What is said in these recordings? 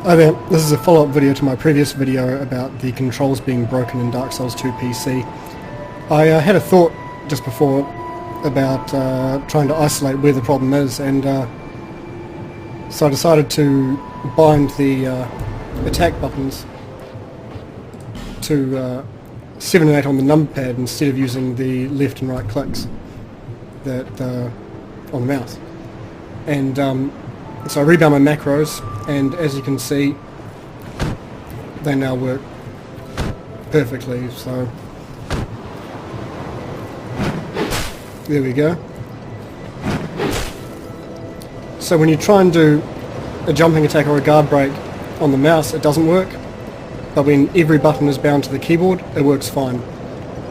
Hi there, this is a follow-up video to my previous video about the controls being broken in Dark Souls 2 PC. I had a thought just before about trying to isolate where the problem is, and so I decided to bind the attack buttons to 7 and 8 on the numpad instead of using the left and right clicks that on the mouse. And so I rebound my macros, and as you can see, they now work perfectly. So there we go. So when you try and do a jumping attack or a guard break on the mouse, it doesn't work, but when every button is bound to the keyboard, it works fine.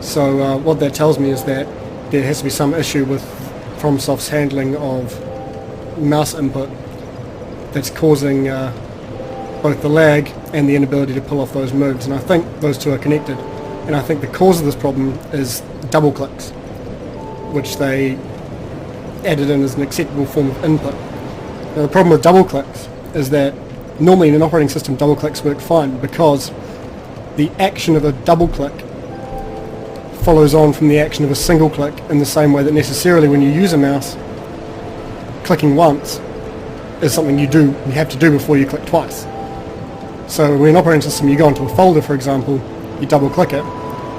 So what that tells me is that there has to be some issue with FromSoft's handling of mouse input that's causing both the lag and the inability to pull off those moves, and I think those two are connected. And I think the cause of this problem is double clicks, which they added in as an acceptable form of input. Now the problem with double clicks is that normally in an operating system double clicks work fine because the action of a double click follows on from the action of a single click in the same way that necessarily when you use a mouse, clicking once is something you have to do before you click twice. So when an operating system, you go into a folder, for example, you double click it,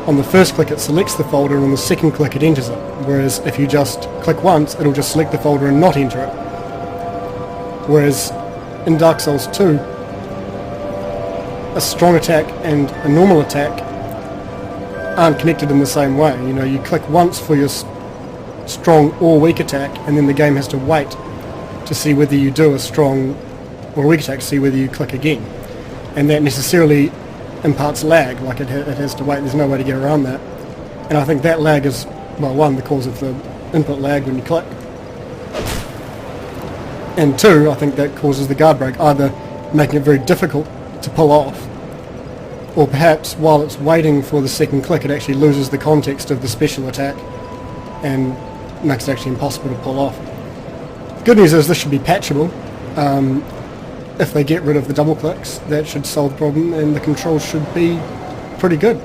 on the first click it selects the folder, and on the second click it enters it, whereas if you just click once it'll just select the folder and not enter it. Whereas in Dark Souls 2, a strong attack and a normal attack aren't connected in the same way. You know, you click once for your strong or weak attack, and then the game has to wait to see whether you do a strong or a weak attack, to see whether you click again. And that necessarily imparts lag, like it has to wait, there's no way to get around that. And I think that lag is, well, one, the cause of the input lag when you click. And two, I think that causes the guard break, either making it very difficult to pull off, or perhaps while it's waiting for the second click it actually loses the context of the special attack and makes it actually impossible to pull off. Good news is this should be patchable. If they get rid of the double clicks, that should solve the problem and the controls should be pretty good.